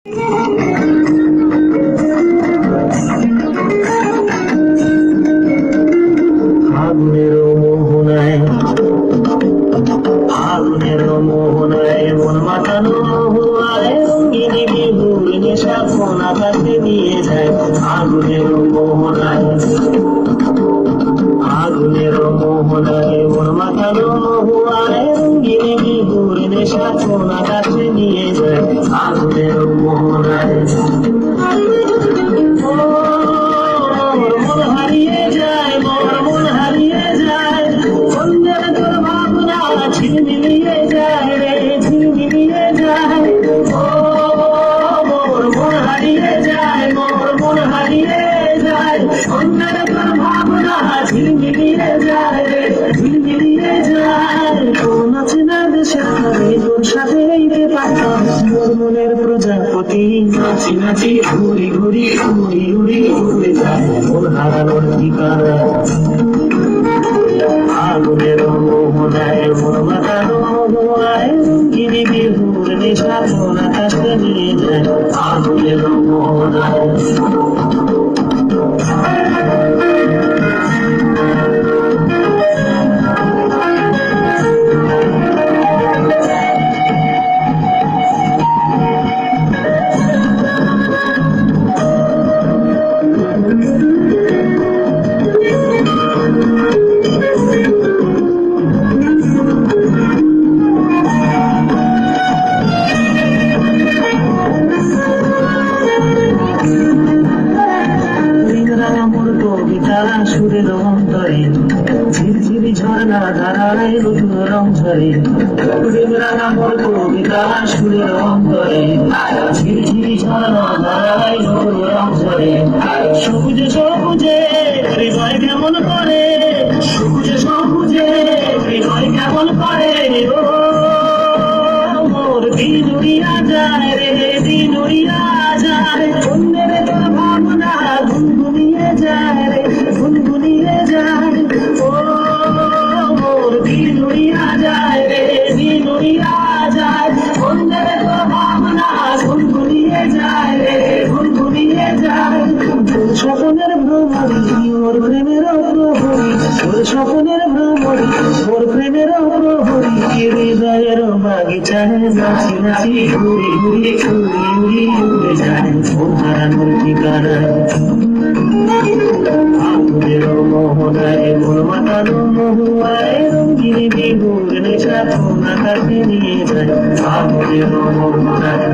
ফাগুনের মোহনায় মন মাতানো মহুয়ায় রঙিনী বিহুর নেশা কোন আকাশে নিয়ে যায়। ফাগুনের মোহনায় মন মাতানো মহুয়ায় রঙিনী বিহুর নেশা কোন আকাশে নিয়ে যায়। ফাগুনের মোহনায় মন হারিয়ে যায়, মন হারিয়ে যায়, সন্ধ্যের তোর ভাবনা ঝিলমিলিয়ে যায় রে, ঝিলমিলিয়ে যায়। মন হারিয়ে যায়, মন হারিয়ে যায়, সন্ধ্যের তোর ভাবনা ঝিলমিলিয়ে যায় রে, ঝিলমিলিয়ে যায়। কোন আছে না দেশে তোর সাথে এইতে পারতাম মোর মনের প্রজাপতি, নাচি নাচি ঘুরি ঘুরি ঘুরি ঘুরি ঘুরে যায় মন হারানোর ঠিকানা। ফাগুনের মোহনায় মন মাতানো মহুয়ায় রঙিনী বিহুর নেশা কোন আকাশে নিয়ে যায়। ফাগুনের মোহনায় কবিতা সুরের অন্তরে ঝিরঝিরি ঝর্ণা ধারায় নতুন রং ঝরে। মোর কবিতা সুরের অন্তরে ঝিরঝিরি ঝর্ণা ধারায় নতুন রং ঝরে। সবুজে সবুজে হৃদয় কেমন করে, সবুজে সবুজে হৃদয় কেমন করে। ও মোর দিন উড়িয়া যায় রে, দিন উড়িয়া যায়, অন্যের তোর ভাবনা গুনগুনিয়ে যায় রে, গুনগুনিয়ে যায়। ও মোর দিন উড়িয়া যায় রে, দিন উড়িয়া যায়, অন্যের তোর ভাবনা গুনগুনিয়ে যায় রে, গুনগুনিয়ে যায়। তোর স্বপ্নের ভ্রমরি মোর প্রেমের প্রহরী, তোর স্বপ্নের ভ্রমরি মোর প্রেমের প্রহরী, হৃদয়ের বাগিচায় নাচি নাচি ঘুরি ঘুরি ঘুরি ঘুরি উড়ে যায় মন হারানোর ঠিকানা। ফাগুনের মোহনায় মন মাতানো মহুয়ায় রঙিনী বিহুর নেশা কোন আকাশে নিয়ে যায়। ফাগুনের মোহনায়